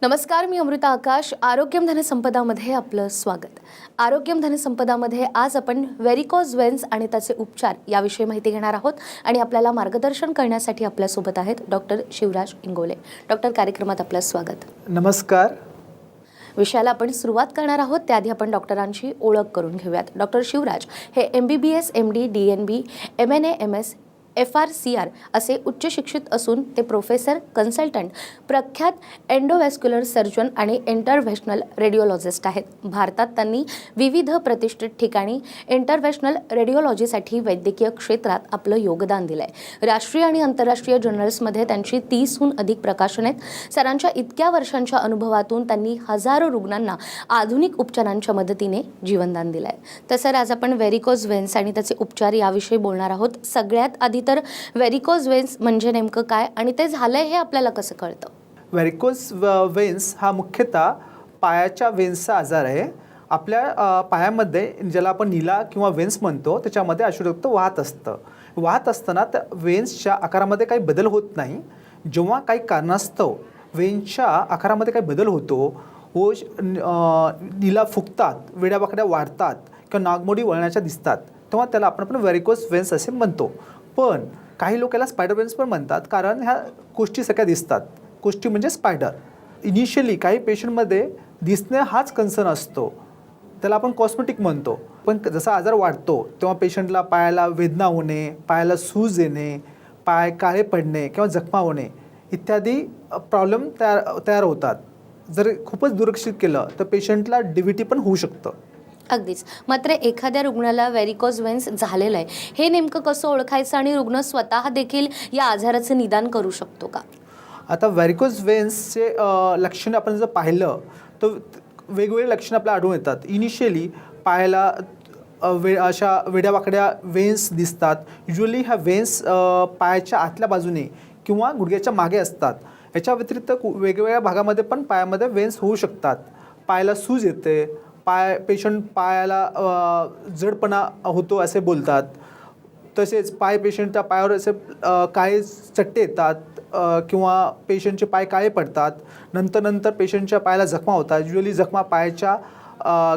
नमस्कार, मी अमृता आकाश. आरोग्यम धनसंपदामध्ये आपलं स्वागत. आरोग्यम धनसंपदामध्ये आज आपण व्हेरिकोज व्हेन्स आणि त्याचे उपचार याविषयी माहिती घेणार आहोत आणि आपल्याला मार्गदर्शन करण्यासाठी आपल्यासोबत आहेत डॉक्टर शिवराज इंगोले. डॉक्टर, कार्यक्रमात आपलं स्वागत. नमस्कार. विषयाला आपण सुरुवात करणार आहोत त्याआधी आपण डॉक्टरांची ओळख करून घेऊयात. डॉक्टर शिवराज हे MBBS, MD, DNB, MNA, MS, FRCR असे उच्च शिक्षित असून ते प्रोफेसर, कन्सल्टंट, प्रख्यात एंडोव्हॅस्क्युलर सर्जन आणि इंटरव्हेन्शनल रेडिओलॉजिस्ट आहेत. भारतात त्यांनी विविध प्रतिष्ठित ठिकाणी इंटरव्हेन्शनल रेडिओलॉजीसाठी वैद्यकीय क्षेत्रात आपलं योगदान दिलं आहे. राष्ट्रीय आणि आंतरराष्ट्रीय जर्नल्समध्ये त्यांची 30हून अधिक प्रकाशने आहेत. सरांच्या इतक्या वर्षांच्या अनुभवातून त्यांनी हजारो रुग्णांना आधुनिक उपचारांच्या मदतीने जीवनदान दिलं आहे. तर सर, आज आपण व्हेरिकोज व्हेन्स आणि त्याचे उपचार याविषयी बोलणार आहोत. सगळ्यात आधी तर व्हेरिकोज व्हेन्स म्हणजे नेमकं काय आणि ते झालंय हे आपल्याला कसं कळतं? व्हेरिकोज व्हेन्स हा मुख्यतः पायाच्या व्हेन्सचा आजार आहे. आपल्या पायामध्ये ज्याला आपण नीला किंवा व्हेन्स म्हणतो त्याच्यामध्ये अशुद्ध वाहत असतं. वाहत असताना त्या व्हेन्सच्या आकारामध्ये काही बदल होत नाही. जेव्हा काही कारणास्तव व्हेन्सच्या आकारामध्ये काही बदल होतो व नीला फुगतात, वेड्यावाकड्या वाढतात किंवा नागमोडी वळण्याच्या दिसतात, तेव्हा त्याला आपण व्हेरिकोज व्हेन्स असे म्हणतो. पण काही लोक याला स्पायडर व्हेन्स पण म्हणतात, कारण ह्या गोष्टी सगळ्या दिसतात. गोष्टी म्हणजे स्पायडर. इनिशियली काही पेशंटमध्ये दिसणे हाच कन्सर्न असतो, त्याला आपण कॉस्मेटिक म्हणतो. पण जसा आजार वाढतो तेव्हा पेशंटला पायाला वेदना होणे, पायाला सूज येणे, पाय काळे पडणे किंवा जखमा होणे इत्यादी प्रॉब्लेम तयार होतात. जर खूपच दुर्लक्षित केलं तर पेशंटला DVT पण होऊ शकतं. अगदीच. मात्र एखाद्या रुग्णाला व्हेरिकोज व्हेन्स झालेलं आहे हे नेमकं कसं ओळखायचं आणि रुग्ण स्वतः देखील या आजाराचं निदान करू शकतो का? आता व्हेरिकोज व्हेन्सचे लक्षणं आपण जर पाहिलं तर वेगवेगळे लक्षणं आपल्याला आढळून येतात. इनिशियली पायाला अशा वेड्यावाकड्या व्हेन्स दिसतात. युजली ह्या व्हेन्स पायाच्या आतल्या बाजूने किंवा गुडघ्याच्या मागे असतात. याच्या व्यतिरिक्त वेगवेगळ्या भागामध्ये पण पायामध्ये व्हेन्स होऊ शकतात. पायाला सूज येते, पेशंट पायाला जडपणा होतो असे बोलतात. तसेच पेशंटच्या पायावर असे काळे चट्टे येतात किंवा पेशंटचे पाय काळे पडतात. नंतर पेशंटच्या पायाला जखमा होतात. युजली जखमा पायाच्या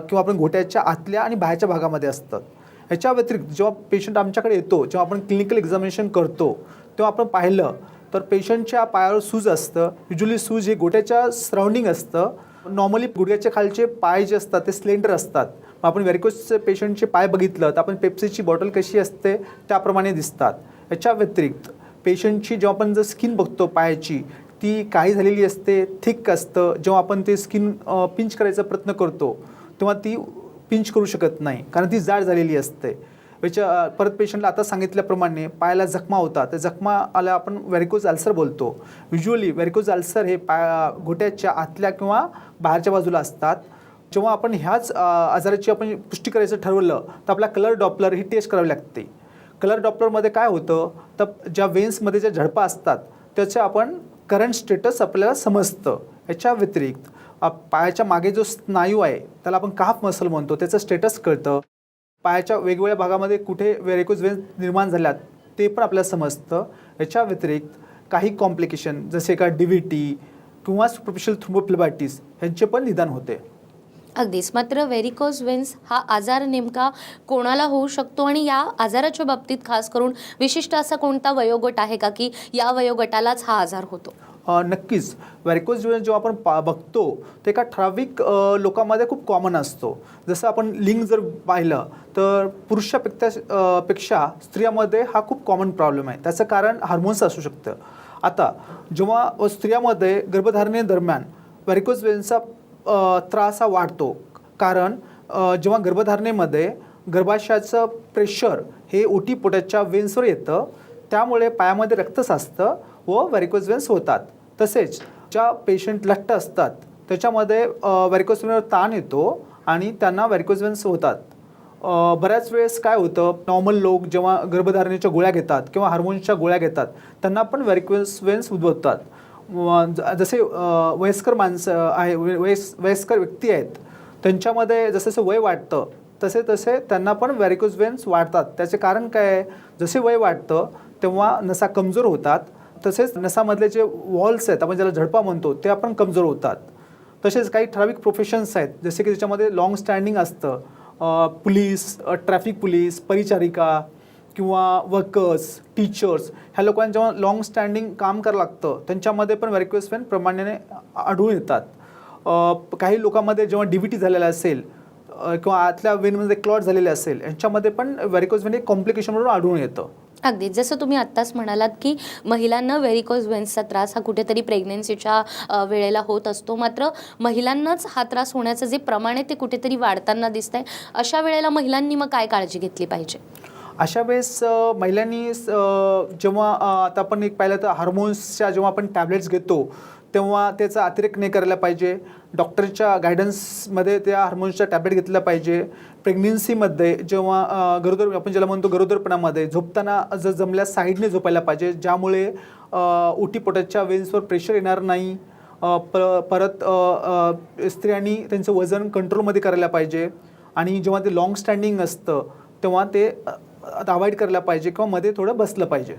किंवा आपण घोट्याच्या आतल्या आणि बाहेरच्या भागामध्ये असतात. ह्याच्या व्यतिरिक्त जेव्हा पेशंट आमच्याकडे येतो, जेव्हा आपण क्लिनिकल एक्झामिनेशन करतो तेव्हा आपण पाहिलं तर पेशंटच्या पायावर सूज असतं. युजली सूज हे घोट्याच्या सराउंडिंग असतं. नॉर्मली गुडघ्याच्या खालचे पाय जे असतात ते स्लेंडर असतात. आपण व्हेरिकोजचे पेशंटचे पाय बघितलं तर आपण पेप्सीची बॉटल कशी असते त्याप्रमाणे दिसतात. याच्या व्यतिरिक्त पेशंटची जेव्हा आपण जर स्किन बघतो पायाची, ती काळी झालेली असते, थिक असतं. जेव्हा आपण ते स्किन पिंच करायचा प्रयत्न करतो तेव्हा ती पिंच करू शकत नाही, कारण ती जाड झालेली असते. परत पेशंटला आता सांगितल्याप्रमाणे पायाला जखमा होतात. त्या जखमाला आपण व्हेरिकोज अल्सर बोलतो. युजली व्हेरिकोज अल्सर हे घोट्याच्या आतल्या किंवा बाहेरच्या बाजूला असतात. जेव्हा आपण ह्याच आजाराची आपण पुष्टी करायचं ठरवलं तर आपला कलर डॉपलर ही टेस्ट करावी लागते. कलर डॉपलरमध्ये काय होतं तर ज्या व्हेन्समध्ये ज्या झडपा असतात त्याचं आपण करंट स्टेटस आपल्याला समजतं. याच्या व्यतिरिक्त पायाच्या मागे जो स्नायू आहे त्याला आपण काफ मसल म्हणतो, त्याचं स्टेटस कळतं. पायाच्या वेगवेगळ्या भागामध्ये कुठे व्हेरिकोज व्हेन्स निर्माण झाल्यात ते पण आपल्याला समजतं. याच्या व्यतिरिक्त काही कॉम्प्लिकेशन जसे का DVT किंवा सुपरफिशियल थ्रोम्बोफ्लेबायटिस यांचे पण निदान होते. अगदीच. मात्र व्हेरिकोज व्हेन्स हा आजार नेमका कोणाला होऊ शकतो आणि या आजाराच्या बाबतीत खास करून विशिष्ट असा कोणता वयोगट आहे का की या वयोगटालाच हा आजार होतो? नक्कीच. व्हेरिकोज व्हेन्स जेव्हा आपण बघतो ते एका ठराविक लोकांमध्ये खूप कॉमन असतो. जसं आपण लिंग जर पाहिलं तर पुरुषापेक्षा स्त्रियामध्ये हा खूप कॉमन प्रॉब्लेम आहे. त्याचं कारण हार्मोन्स असू शकतं. आता जेव्हा स्त्रियामध्ये गर्भधारणेदरम्यान व्हेरिकोज व्हेन्सचा त्रास हा वाढतो, कारण जेव्हा गर्भधारणेमध्ये गर्भाशयाचं प्रेशर हे ओटी पोटाच्या व्हेन्सवर येतं, त्यामुळे पायामध्ये रक्त साचतं व व्हेरिकोज व्हेन्स होतात. तसेच ज्या पेशंट लठ्ठ असतात त्याच्यामध्ये व्हेरिकोज व्हेन्सवर ताण येतो आणि त्यांना व्हेरिकोज व्हेन्स होतात. बऱ्याच वेळेस काय होतं, नॉर्मल लोक जेव्हा गर्भधारणेच्या गोळ्या घेतात किंवा हार्मोन्सच्या गोळ्या घेतात त्यांना पण व्हेरिकोज व्हेन्स उद्भवतात. जसे वयस्कर माणसं आहे, वयस्कर व्यक्ती आहेत त्यांच्यामध्ये जसं वय वाढतं तसे त्यांना पण व्हेरिकोज व्हेन्स वाढतात. त्याचे कारण काय आहे, जसे वय वाढतं तेव्हा नसा कमजोर होतात. तसेच नसामधले जे वॉल्स आहेत, आपण ज्याला झडपा म्हणतो, ते आपण कमजोर होतात. तसेच काही ठराविक प्रोफेशन्स आहेत जसे की त्याच्यामध्ये लॉंग स्टँडिंग असतं, पोलीस, ट्रॅफिक पोलीस, परिचारिका किंवा वर्कर्स, टीचर्स, ह्या लोकांना जेव्हा लॉंग स्टँडिंग काम करावं लागतं त्यांच्यामध्ये पण व्हेरिकोज वेन प्रमाणाने आढळून येतात. काही लोकांमध्ये जेव्हा DVT झालेला असेल किंवा आतल्या वेनमध्ये क्लॉट झालेले असेल यांच्यामध्ये पण व्हेरिकोज वेन एक कॉम्प्लिकेशन म्हणून आढळून येतं. अगदी जसं तुम्ही आत्ताच म्हणालात की महिलांना व्हेरिकोज वेन्सचा त्रास हा कुठेतरी प्रेग्नन्सीच्या वेळेला होत असतो, मात्र महिलांनाच हा त्रास होण्याचं जे प्रमाण आहे ते कुठेतरी वाढताना दिसतंय. अशा वेळेला महिलांनी मग काय काळजी घेतली पाहिजे? अशा वेळेस महिलांनी जेव्हा आता आपण एक पाहिलं तर हार्मोन्सच्या जेव्हा आपण टॅबलेट्स घेतो तेव्हा त्याचा अतिरेक नाही करायला पाहिजे. डॉक्टरच्या गायडन्समध्ये त्या हार्मोन्सच्या टॅबलेट घेतल्या पाहिजे. प्रेग्नेन्सीमध्ये जेव्हा गरोदर आपण ज्याला म्हणतो गरोदरपणामध्ये झोपताना जर जमल्यास साईडने झोपायला पाहिजे, ज्यामुळे ओटीपोटाच्या वेन्सवर प्रेशर येणार नाही. परत स्त्रियांनी त्यांचं वजन कंट्रोलमध्ये करायला पाहिजे आणि जेव्हा ते लॉंग स्टँडिंग असतं तेव्हा ते अवॉइड करायला पाहिजे किंवा मध्ये थोडं बसलं पाहिजे.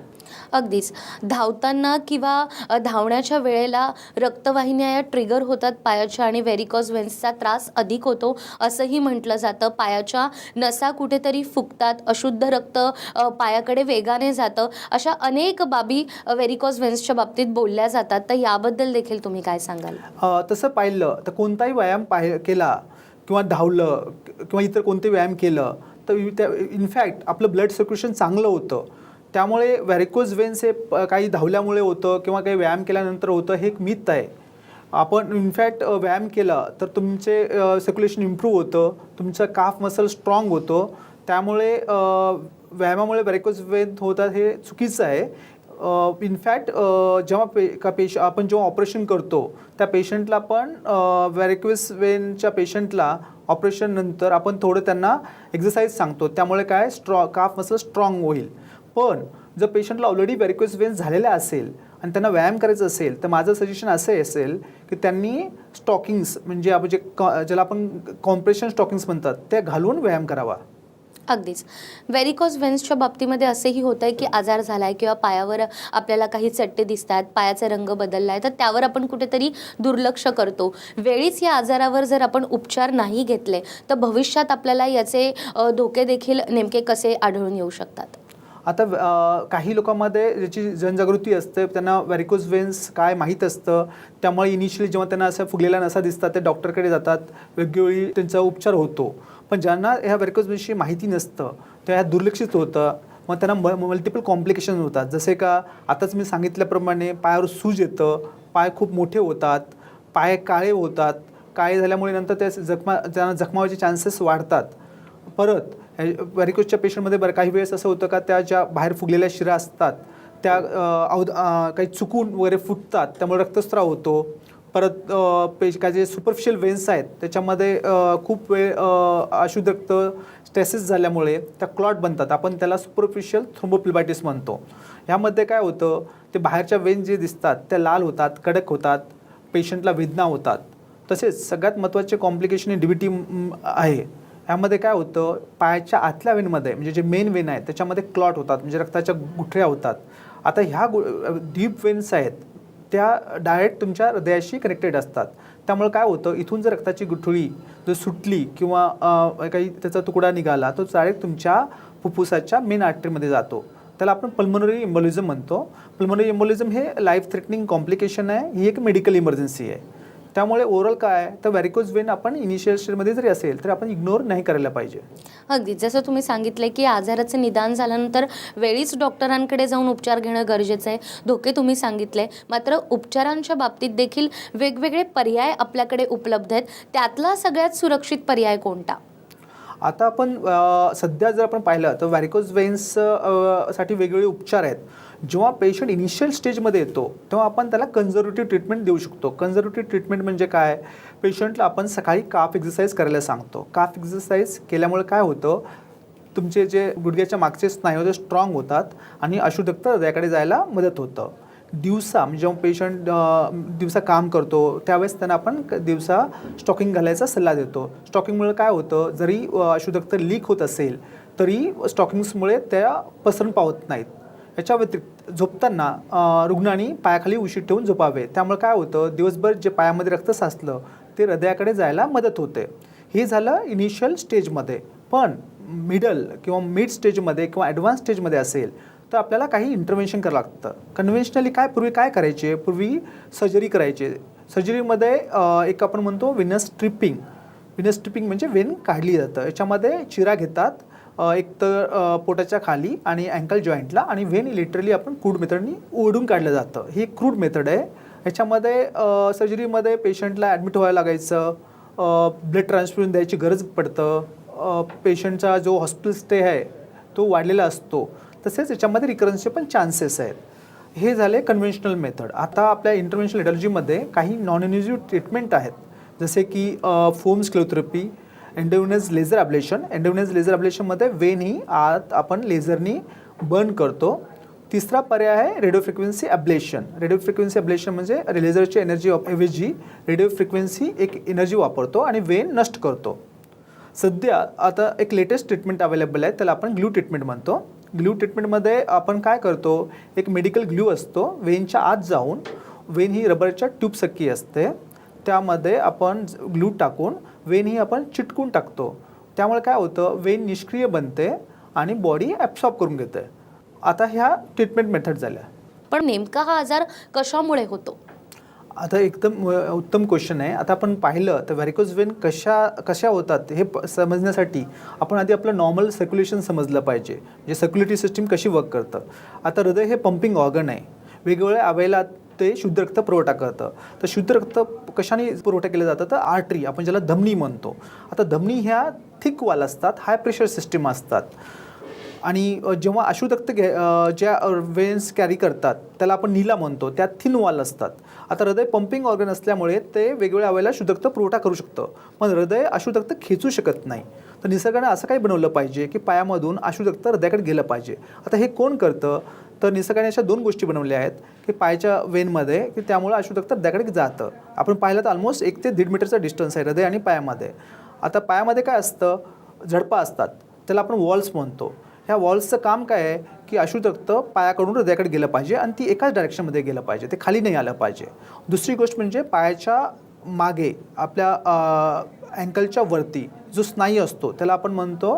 अगदीच धावताना किंवा धावण्याच्या वेळेला रक्तवाहिन्या या ट्रिगर होतात पायाच्या आणि व्हेरिकोज वेन्सचा त्रास अधिक होतो असंही म्हटलं जातं. पायाच्या नसा कुठेतरी फुगतात, अशुद्ध रक्त पायाकडे वेगाने जातं, अशा अनेक बाबी व्हेरिकोज वेन्सच्या बाबतीत बोलल्या जातात. तर याबद्दल देखील तुम्ही काय सांगाल? तसं पाहिलं तर कोणताही व्यायाम केला किंवा धावलं किंवा इतर कोणते व्यायाम केलं तर इनफॅक्ट आपलं ब्लड सर्क्युलेशन चांगलं होतं. त्यामुळे व्हेरिकोज वेन्स हे काही धावल्यामुळे होतं किंवा काही व्यायाम केल्यानंतर होतं हे एक मिथ आहे. आपण इनफॅक्ट व्यायाम केला तर तुमचे सर्क्युलेशन इम्प्रूव्ह होतं, तुमचं काफ मसल स्ट्रॉंग होतं. त्यामुळे व्यायामामुळे व्हेरिकोज वेन होतात हे चुकीचं आहे. इनफॅक्ट जेव्हा आपण जेव्हा ऑपरेशन करतो त्या पेशंटला पण व्हेरिकोज वेनच्या पेशंटला ऑपरेशन नंतर आपण थोडं त्यांना एक्सरसाइज सांगतो, त्यामुळे काय काफ मसल स्ट्रॉंग होईल. पण जर पेशंटला ऑलरेडी व्हेरिकोज वेन्स झालेला असेल आणि त्यांना व्यायाम करायचा असेल तर माझं सजेशन असं असेल की त्यांनी स्टॉकिंग्स म्हणजे आपण ज्याला आपण कॉम्प्रेशन स्टॉकिंग्स म्हणतात ते घालून व्यायाम करावा. अगदीच व्हेरिकोज वेन्सच्या बाबतीमध्ये असेही होतं आहे की आजार झाला आहे किंवा पायावर आपल्याला काही चट्टे दिसत आहेत, पायाचा रंग बदलला आहे, तर त्यावर आपण कुठेतरी दुर्लक्ष करतो. वेळीच या आजारावर जर आपण उपचार नाही घेतले तर भविष्यात आपल्याला याचे धोके देखील नेमके कसे आढळून येऊ शकतात? आता काही लोकांमध्ये ज्याची जनजागृती असते त्यांना व्हेरिकोज वेन्स काय माहीत असतं, त्यामुळे इनिशियली जेव्हा त्यांना असं फुगलेल्या नसा दिसतात ते डॉक्टरकडे जातात, वेगवेगळी त्यांचा उपचार होतो. पण ज्यांना ह्या व्हेरिकोज वेन्सची माहिती नसतं त्या ह्या दुर्लक्षित होतं, मग त्यांना मल्टिपल कॉम्प्लिकेशन होतात. जसे का आताच मी सांगितल्याप्रमाणे पायावर सूज येतं, पाय खूप मोठे होतात, पाय काळे होतात, काळे झाल्यामुळे नंतर त्यांना जखमावायचे चान्सेस वाढतात. परत व्हेरिकोजच्या पेशंटमध्ये काही वेळेस असं होतं का त्या ज्या बाहेर फुगलेल्या शिरा असतात त्या काही चुकून वगैरे फुटतात, त्यामुळे रक्तस्राव होतो. परत काय जे सुपरफिशियल वेन्स आहेत त्याच्यामध्ये खूप वेळ अशुद्ध रक्त स्टेसिस झाल्यामुळे त्या क्लॉट बनतात, आपण त्याला सुपरफिशियल थ्रोम्बोफ्लेबायटिस म्हणतो. ह्यामध्ये काय होतं ते बाहेरच्या वेन जे दिसतात त्या लाल होतात, कडक होतात, पेशंटला वेदना होतात. तसेच सगळ्यात महत्त्वाचे कॉम्प्लिकेशन DVT आहे. ह्यामध्ये काय होतं पायाच्या आतल्या वेनमध्ये म्हणजे जे मेन वेन आहे त्याच्यामध्ये क्लॉट होतात, म्हणजे रक्ताच्या गुठळ्या होतात. आता ह्या डीप वेन्स आहेत त्या डायरेक्ट तुमच्या हृदयाशी कनेक्टेड असतात. त्यामुळे काय होतं इथून जर रक्ताची गुठळी जर सुटली किंवा काही त्याचा तुकडा निघाला तो डायरेक्ट तुमच्या फुफ्फुसाच्या मेन आर्टरीमध्ये जातो. त्याला आपण पल्मोनरी एम्बोलिझम म्हणतो. पल्मोनरी एम्बोलिझम हे लाईफ थ्रेटनिंग कॉम्प्लिकेशन आहे, ही एक मेडिकल इमर्जन्सी आहे. त्यामुळे ओव्हरऑल काय तर व्हेरिकोज वेन आपण इनिशियल स्टेजमध्ये जरी असेल तर आपण इग्नोर नाही करायला पाहिजे. अगदी जसं तुम्ही सांगितलं की आजाराचे निदान झाल्यानंतर वेळीच डॉक्टरांकडे जाऊन उपचार घेणं गरजेचं आहे. धोके तुम्ही सांगितले, मात्र उपचारांच्या बाबतीत देखील वेगवेगळे पर्याय आपल्याकडे उपलब्ध आहेत. त्यातला सगळ्यात सुरक्षित पर्याय कोणता? आता आपण सध्या जर आपण पाहिलं तर व्हेरिकोज वेन्स साठी वेगवेगळे उपचार आहेत. जेव्हा पेशंट इनिशियल स्टेजमध्ये येतो तेव्हा आपण त्याला कन्झर्वेटिव्ह ट्रीटमेंट देऊ शकतो. कन्झर्वेटिव्ह ट्रीटमेंट म्हणजे काय, पेशंटला आपण सकाळी काफ एक्सरसाइज करायला सांगतो. काफ एक्सरसाइज केल्यामुळे काय होतं तुमचे जे गुडघ्याच्या मागचे स्नायू ते स्ट्रॉंग होतात आणि अशुद्ध रक्त हृदयाकडे जायला मदत होतं. दिवसा म्हणजे जेव्हा पेशंट दिवसा काम करतो त्यावेळेस त्यांना आपण दिवसा स्टॉकिंग घालायचा सल्ला देतो. स्टॉकिंगमुळे काय होतं जरी अशुद्ध रक्त लीक होत असेल तरी स्टॉकिंग्समुळे त्या पसरून पावत नाहीत. याच्या व्यतिरिक्त झोपताना रुग्णांनी पायाखाली उशी ठेवून झोपावे. त्यामुळे काय होतं दिवसभर जे पायामध्ये रक्त साचलं ते हृदयाकडे जायला मदत होते. हे झालं इनिशियल स्टेजमध्ये. पण मिडल किंवा मिड स्टेजमध्ये किंवा ॲडव्हान्स स्टेजमध्ये असेल तर आपल्याला काही इंटरव्हेन्शन करावं लागतं. कन्व्हेन्शनली पूर्वी काय करायचे, पूर्वी सर्जरी करायचे. सर्जरीमध्ये एक आपण म्हणतो व्हेनस स्ट्रिपिंग. व्हेनस स्ट्रिपिंग म्हणजे वेन काढली जातं. याच्यामध्ये चिरा घेतात एक तर पोटाच्या खाली आणि अँकल जॉईंटला, आणि वेन लिटरली आपण क्रूड मेथडनी ओढून काढलं जातं. ही क्रूड मेथड आहे. याच्यामध्ये सर्जरीमध्ये पेशंटला ॲडमिट व्हायला लागायचं, ब्लड ट्रान्सफ्युजन द्यायची गरज पडतं, पेशंटचा जो हॉस्पिटल स्टे आहे तो वाढलेला असतो, तसेच याच्यामध्ये रिकरन्सचे पण चान्सेस आहेत. हे झाले कन्व्हेन्शनल मेथड. आता आपल्या इंटरव्हेन्शनल रेडिओलॉजीमध्ये काही नॉन इन्व्हेजिव्ह ट्रीटमेंट आहेत, जसे की foam sclerotherapy, endovenous laser ablation. Endovenous laser ॲब्लेशनमध्ये वेन ही आत आपण लेझरनी बर्न करतो. तिसरा पर्याय आहे radio frequency ablation. Radio frequency ablation म्हणजे लेझरची एनर्जी ऐवजी रेडिओ फ्रिक्वेन्सी एक एनर्जी वापरतो आणि वेन नष्ट करतो. सध्या आता एक लेटेस्ट ट्रीटमेंट अवेलेबल आहे, त्याला आपण ग्लू ट्रीटमेंट म्हणतो. ग्लू ट्रीटमेंटमध्ये आपण काय करतो, एक मेडिकल ग्लू असतो वेनच्या आत जाऊन. वेन ही रबरच्या ट्यूबसारखी असते, त्यामध्ये आपण ग्लू टाकून वेन ही आपण चिटकून टाकतो. त्यामुळे काय होतं, वेन निष्क्रिय बनते आणि बॉडी ॲब्सॉर्ब करून घेते. आता ह्या ट्रीटमेंट मेथड झाल्या. पण नेमका हा आजार कशामुळे होतो? आता एकदम उत्तम क्वेश्चन आहे. आता आपण पाहिलं तर व्हॅरिकोज वेन कशा होतात हे समजण्यासाठी आपण आधी आपलं नॉर्मल सर्क्युलेशन समजलं पाहिजे, म्हणजे सर्क्युलेटरी सिस्टीम कशी वर्क करतं. आता हृदय हे पंपिंग ऑर्गन आहे. वेगवेगळ्या अवयवाला ते शुद्ध रक्त पुरवठा करतं. तर शुद्ध रक्त कशाने पुरवठा केलं जातं, तर आर्टरी, आपण ज्याला धमनी म्हणतो. आता धमनी ह्या थिक वॉल असतात, हाय प्रेशर सिस्टीम असतात. आणि जेव्हा अशुद्ध रक्त ज्या वेन्स कॅरी करतात त्याला आपण नीला म्हणतो, त्या थिन वॉल असतात. आता हृदय पंपिंग ऑर्गन असल्यामुळे ते वेगवेगळ्या अवयवाला शुद्ध रक्त पुरवठा करू शकतं, पण हृदय अशुद्ध रक्त खेचू शकत नाही. तर निसर्गाने असं काही बनवलं पाहिजे की पायामधून अशुद्ध रक्त हृदयाकडे गेलं पाहिजे. आता हे कोण करतं, तर निसर्गाने अशा 2 गोष्टी बनवल्या आहेत की पायाच्या वेनमध्ये, की त्यामुळे अशुद्ध रक्त हृदयाकडे जातं. आपण पाहिलं तर ऑलमोस्ट 1 ते 1.5 मीटरचा डिस्टन्स आहे हृदय आणि पायामध्ये. आता पायामध्ये काय असतं, झडपा असतात, त्याला आपण वॉल्स म्हणतो. ह्या वॉल्सचं काम काय आहे की अशुद्ध रक्त पायाकडून हृदयाकडे गेलं पाहिजे आणि ती एकाच डायरेक्शनमध्ये गेलं पाहिजे, ते खाली नाही आलं पाहिजे. दुसरी गोष्ट म्हणजे पायाच्या मागे आपल्या अँकलच्या वरती जो स्नायू असतो त्याला आपण म्हणतो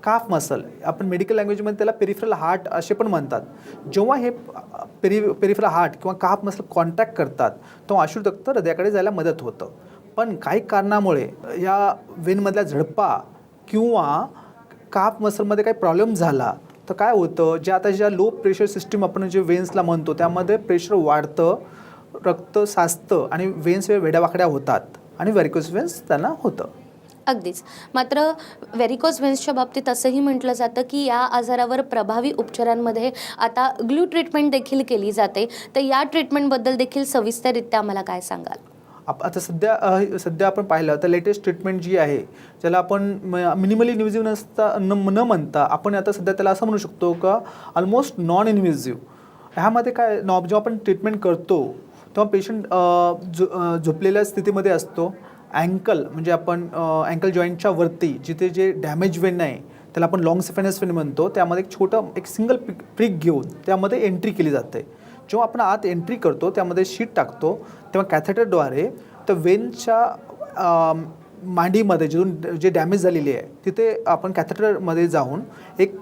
काफ मसल. आपण मेडिकल लँग्वेजमध्ये त्याला पेरिफरल हार्ट असे पण म्हणतात. जेव्हा हे पेरिफरल हार्ट किंवा काफ मसल कॉन्टॅक्ट करतात तेव्हा अशुद्ध रक्त हृदयाकडे जायला मदत होतं. पण काही कारणामुळे या वेनमधल्या झडपा किंवा काफ मसलमध्ये काही प्रॉब्लेम झाला तर काय होतं, ज्या लो प्रेशर सिस्टीम आपण जे वेन्सला म्हणतो त्यामध्ये प्रेशर वाढतं, रक्त साचतं आणि वेन्स वेड्यावाकड्या होतात आणि व्हॅरिकोज वेन्स त्यांना होतं. अगदीच. मात्र व्हेरिकोज व्हेन्सच्या बाबतीत असंही म्हटलं जातं की या आजारावर प्रभावी उपचारांमध्ये आता ग्लू ट्रीटमेंट देखील केली जाते. तर या ट्रीटमेंटबद्दल देखील सविस्तररित्या आम्हाला काय सांगाल? आता सध्या आपण पाहिलं तर लेटेस्ट ट्रीटमेंट जी आहे, ज्याला आपण मिनिमली इन्व्हेजिव्ह न म्हणता आपण आता सध्या त्याला असं म्हणू शकतो का ऑलमोस्ट नॉन इन्व्हेजिव्ह. ह्यामध्ये काय, जेव्हा आपण ट्रीटमेंट करतो तेव्हा पेशंट झोपलेल्या स्थितीमध्ये असतो. अँकल म्हणजे आपण अँकल जॉईंटच्या वरती जिथे जे डॅमेज वेन आहे त्याला आपण लॉंग सिफेनस वेन म्हणतो, त्यामध्ये एक सिंगल प्रिक घेऊन त्यामध्ये एंट्री केली जाते. जेव्हा आपण आत एंट्री करतो त्यामध्ये शीट टाकतो तेव्हा कॅथेटरद्वारे त्या वेनच्या मांडीमध्ये जे डॅमेज झालेली आहे तिथे आपण कॅथेटरमध्ये जाऊन एक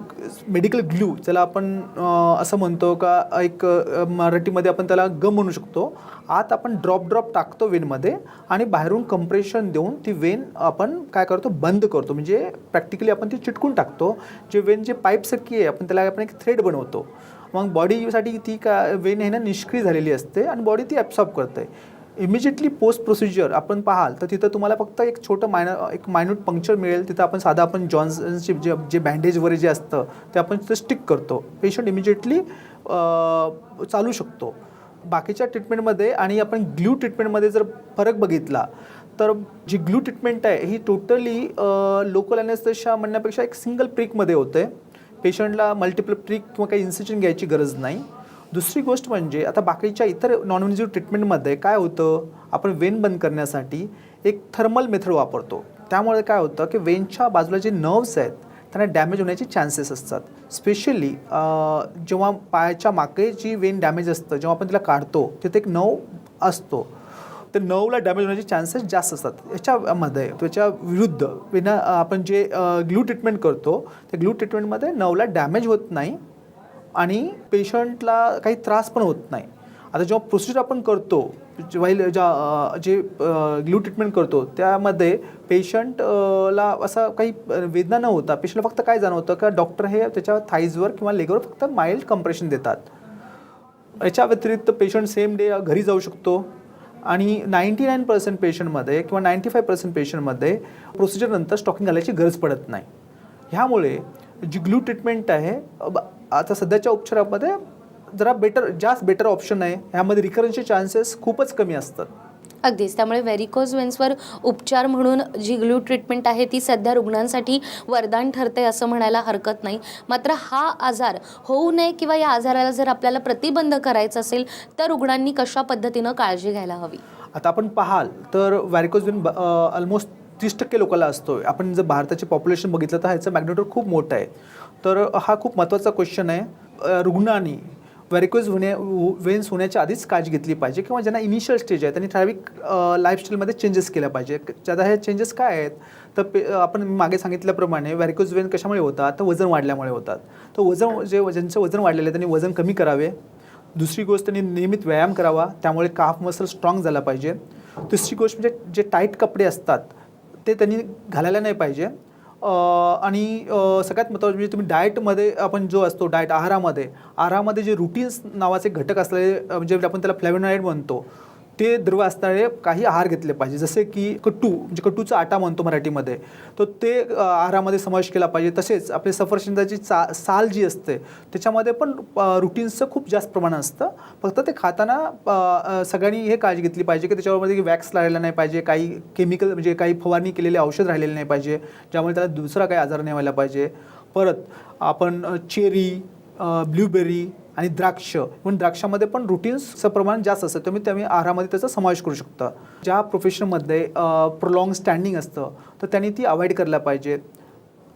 मेडिकल ग्लू, ज्याला आपण असं म्हणतो का एक मराठीमध्ये आपण त्याला गम म्हणू शकतो, आत आपण ड्रॉप टाकतो वेनमध्ये आणि बाहेरून कंप्रेशन देऊन ती वेन आपण काय करतो, बंद करतो. म्हणजे प्रॅक्टिकली आपण ती चिटकून टाकतो. जे वेन जे पाईपसारखी आहे आपण त्याला आपण एक थ्रेड बनवतो. मग बॉडीसाठी ती वेन आहे ना निष्क्रिय झालेली असते आणि बॉडी ती ॲब्सॉर्ब करते. इमिजिएटली पोस्ट प्रोसिजर आपण पाहाल तर तिथं तुम्हाला फक्त एक छोटं एक मायन्यूट पंक्चर मिळेल. तिथं आपण जॉन्सनचे जे बँडेज वगैरे जे असतं ते आपण तिथं स्टिक करतो. पेशंट इमिजिएटली चालू शकतो. बाकीच्या ट्रीटमेंटमध्ये आणि आपण ग्लू ट्रीटमेंटमध्ये जर फरक बघितला तर जी ग्लू ट्रीटमेंट आहे ही टोटली लोकल ॲनेस्थेशिया म्हणण्यापेक्षा एक सिंगल प्रिकमध्ये होते. पेशंटला मल्टिपल प्रिक किंवा काही इन्सिजन घ्यायची गरज नाही. दुसरी गोष्ट म्हणजे आता बाकीच्या इतर नॉन इन्व्हेजिव्ह ट्रीटमेंटमध्ये काय होतं, आपण वेन बंद करण्यासाठी एक थर्मल मेथड वापरतो. त्यामुळे काय होतं की वेनच्या बाजूला जे नर्व्स आहेत त्यांना डॅमेज होण्याचे चान्सेस असतात. स्पेशली जेव्हा पायाच्या मागे जी वेन डॅमेज असतं जेव्हा आपण तिला काढतो तिथे एक नर्व असतो. तर नर्वला डॅमेज होण्याचे चान्सेस जास्त असतात. याच्यामध्ये त्याच्या विरुद्ध विना आपण जे ग्लू ट्रीटमेंट करतो त्या ग्लू ट्रीटमेंटमध्ये नर्वला डॅमेज होत नाही आणि पेशंटला काही त्रास पण होत नाही. आता जेव्हा प्रोसिजर आपण करतो जे ग्लू ट्रीटमेंट करतो त्यामध्ये पेशंटला असा काही वेदना न होता पेशंटला फक्त काय जाणवतं का डॉक्टर हे त्याच्या थाईजवर किंवा लेगवर फक्त माइल्ड कंप्रेशन देतात. याच्या व्यतिरिक्त पेशंट सेम डे घरी जाऊ शकतो आणि 99% पेशंटमध्ये किंवा 95% पेशंटमध्ये प्रोसिजरनंतर स्टॉकिंग घालायची गरज पडत नाही. ह्यामुळे जी ग्लू ट्रीटमेंट आहे आता सध्याच्या उपचारामध्ये जरा जास्त बेटर ऑप्शन आहे. ह्यामध्ये रिकरन्सचे चान्सेस खूपच कमी असतात. अगदीच. त्यामुळे व्हेरिकोज वेन्सवर उपचार म्हणून जी ग्लू ट्रीटमेंट आहे ती सध्या रुग्णांसाठी वरदान ठरते असं म्हणायला हरकत नाही. मात्र हा आजार होऊ नये किंवा या आजाराला जर आपल्याला प्रतिबंध करायचा असेल तर रुग्णांनी कशा पद्धतीनं काळजी घ्यायला हवी? आता आपण पाहाल तर व्हेरिकोज वेन ऑलमोस्ट 30% लोकांना असतो. आपण जर भारताचे पॉप्युलेशन बघितलं तर ह्याचं मॅग्नेट्यूड खूप मोठं आहे. तर हा खूप महत्त्वाचा क्वेश्चन आहे. रुग्णांनी व्हेरिकोज वेन्स होण्याच्या आधीच काळजी घेतली पाहिजे किंवा ज्यांना इनिशियल स्टेज आहे त्यांनी ठराविक लाईफस्टाईलमध्ये चेंजेस केल्या पाहिजे. ज्यादा हे चेंजेस काय आहेत तर आपण मागे सांगितल्याप्रमाणे व्हेरिकोज वेन कशामुळे होतात तर वजन वाढल्यामुळे होतात. तर ज्यांचं वजन वाढलेलं आहे त्यांनी वजन कमी करावे. दुसरी गोष्ट त्यांनी नियमित व्यायाम करावा, त्यामुळे काफ मसल स्ट्रॉंग झाला पाहिजे. तिसरी गोष्ट म्हणजे जे टाईट कपडे असतात ते त्यांनी घालायला नाही पाहिजे. आणि सगळ्यात महत्त्वाचं म्हणजे तुम्ही डाएटमध्ये आपण जो असतो आहारामध्ये जे रुटीन्स नावाचे घटक असलेले म्हणजे आपण त्याला फ्लेवोनॉइड म्हणतो ते द्रव असणारे काही आहार घेतले पाहिजे. जसे की म्हणजे कट्टूचा आटा म्हणतो मराठीमध्ये, तर ते आहारामध्ये समावेश केला पाहिजे. तसेच आपले सफरचंदाची साल जी असते त्याच्यामध्ये पण रुटीन्सचं खूप जास्त प्रमाण असतं. फक्त ते खाताना सगळ्यांनी हे काळजी घेतली पाहिजे की त्याच्यामध्ये वॅक्स लागलेला नाही पाहिजे, काही केमिकल म्हणजे काही फवारणी केलेले औषध राहिलेले नाही पाहिजे ज्यामुळे त्याला दुसरा काही आजार नाही व्हायला पाहिजे. परत आपण चेरी, ब्लूबेरी आणि द्राक्ष, पण द्राक्षामध्ये पण रुटीन्सचं प्रमाण जास्त असतं, तुम्ही आहारामध्ये त्याचा समावेश करू शकता. ज्या प्रोफेशनमध्ये प्रोलॉंग स्टँडिंग असतं तर त्यांनी ती अवॉइड करायला पाहिजे.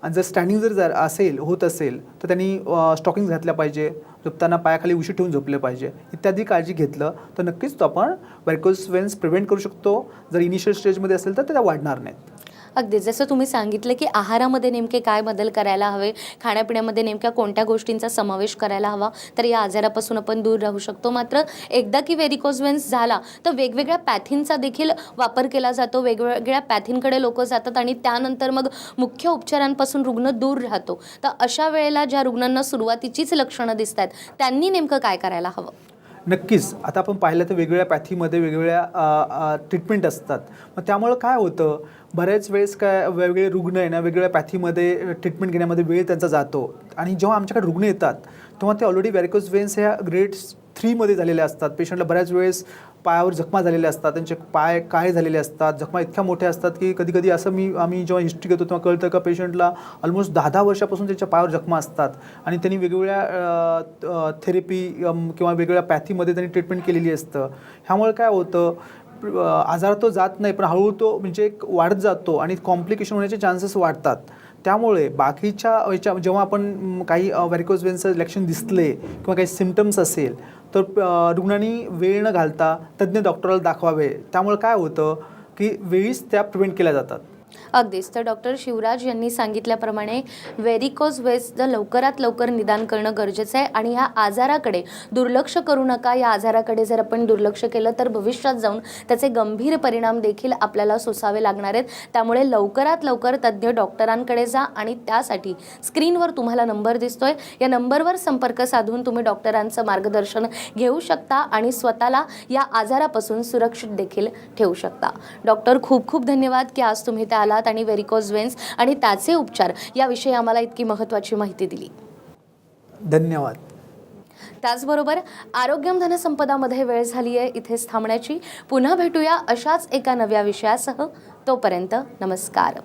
आणि जर स्टँडिंग जर होत असेल तर त्यांनी स्टॉकिंग्स घातल्या पाहिजे, झोपताना पायाखाली उशी ठेवून झोपले पाहिजे. इत्यादी काळजी घेतलं तर नक्कीच तो आपण व्हेरिकोज वेन्स प्रिव्हेंट करू शकतो. जर इनिशियल स्टेजमध्ये असेल तर त्या वाढणार नाहीत. अगदी जसं तुम्ही सांगितलं की आहारामध्ये नेमके काय बदल करायला हवे, खाण्यापिण्यामध्ये नेमक्या कोणत्या गोष्टींचा समावेश करायला हवा तर या आजारापासून आपण दूर राहू शकतो. मात्र एकदा की व्हेरिकोज वेन्स झाला तर वेगवेगळ्या पॅथींचा देखील वापर केला जातो, वेगवेगळ्या पॅथींकडे लोक जातात आणि त्यानंतर मग मुख्य उपचारांपासून रुग्ण दूर राहतो. तर अशा वेळेला ज्या रुग्णांना सुरुवातीचीच लक्षणं दिसत आहेत त्यांनी नेमकं काय करायला हवं? नक्कीच. आता आपण पाहिलं तर वेगवेगळ्या पॅथीमध्ये वेगवेगळ्या ट्रीटमेंट असतात. मग त्यामुळं काय होतं, बऱ्याच वेळेस वेगवेगळे रुग्ण आहे ना वेगवेगळ्या पॅथीमध्ये ट्रीटमेंट घेण्यामध्ये वेळ त्यांचा जातो. आणि जेव्हा आमच्याकडे रुग्ण येतात तेव्हा ते ऑलरेडी व्हेरिकोज वेन्स ह्या ग्रेड 3मध्ये झालेल्या असतात. पेशंटला बऱ्याच वेळेस पायावर जखमा झालेल्या असतात, त्यांचे पाय काळे झालेले असतात, जखमा इतक्या मोठ्या असतात की कधी असं आम्ही जेव्हा हिस्ट्री घेतो तेव्हा कळतं का पेशंटला ऑलमोस्ट 10 वर्षापासून त्याच्या पायावर जखमा असतात आणि त्यांनी वेगवेगळ्या थेरपी किंवा वेगवेगळ्या पॅथीमध्ये त्यांनी ट्रीटमेंट केलेली असतं. ह्यामुळे काय होतं, आजार तो जात नाही पण हळूहळू तो म्हणजे एक वाढत जातो आणि कॉम्प्लिकेशन होण्याचे चान्सेस वाढतात. त्यामुळे बाकीच्या जेव्हा आपण काही व्हेरिकोज वेन्सचं लक्षण दिसले किंवा काही सिम्पटम्स असेल तर रुग्णांनी वेळ न घालता तज्ज्ञ डॉक्टरला दाखवावे. त्यामुळे काय होतं की वेळीच त्या प्रिव्हेंट केल्या जातात. अगदीच. तर डॉक्टर शिवराज यांनी सांगितल्याप्रमाणे व्हेरिकोज वेन्सचं लवकरात लवकर निदान करणं गरजेचं आहे आणि या आजाराकडे दुर्लक्ष करू नका. या आजाराकडे जर आपण दुर्लक्ष केलं तर भविष्यात जाऊन त्याचे गंभीर परिणाम देखील आपल्याला सोसावे लागणार आहेत. त्यामुळे लवकरात लवकर तज्ज्ञ डॉक्टरांकडे जा आणि त्यासाठी स्क्रीनवर तुम्हाला नंबर दिसतोय, या नंबरवर संपर्क साधून तुम्ही डॉक्टरांचं मार्गदर्शन घेऊ शकता आणि स्वतःला या आजारापासून सुरक्षित देखील ठेवू शकता. डॉक्टर खूप खूप धन्यवाद की आज तुम्ही त्या आलात आणि व्हेरिकोज वेन्स आणि त्याचे उपचार याविषयी आम्हाला इतकी महत्त्वाची माहिती दिली. धन्यवाद. त्याचबरोबर आरोग्यम धनसंपदामध्ये वेळ झाली आहे इथेच थांबण्याची. पुन्हा भेटूया अशाच एका नव्या विषयासह. तोपर्यंत नमस्कार.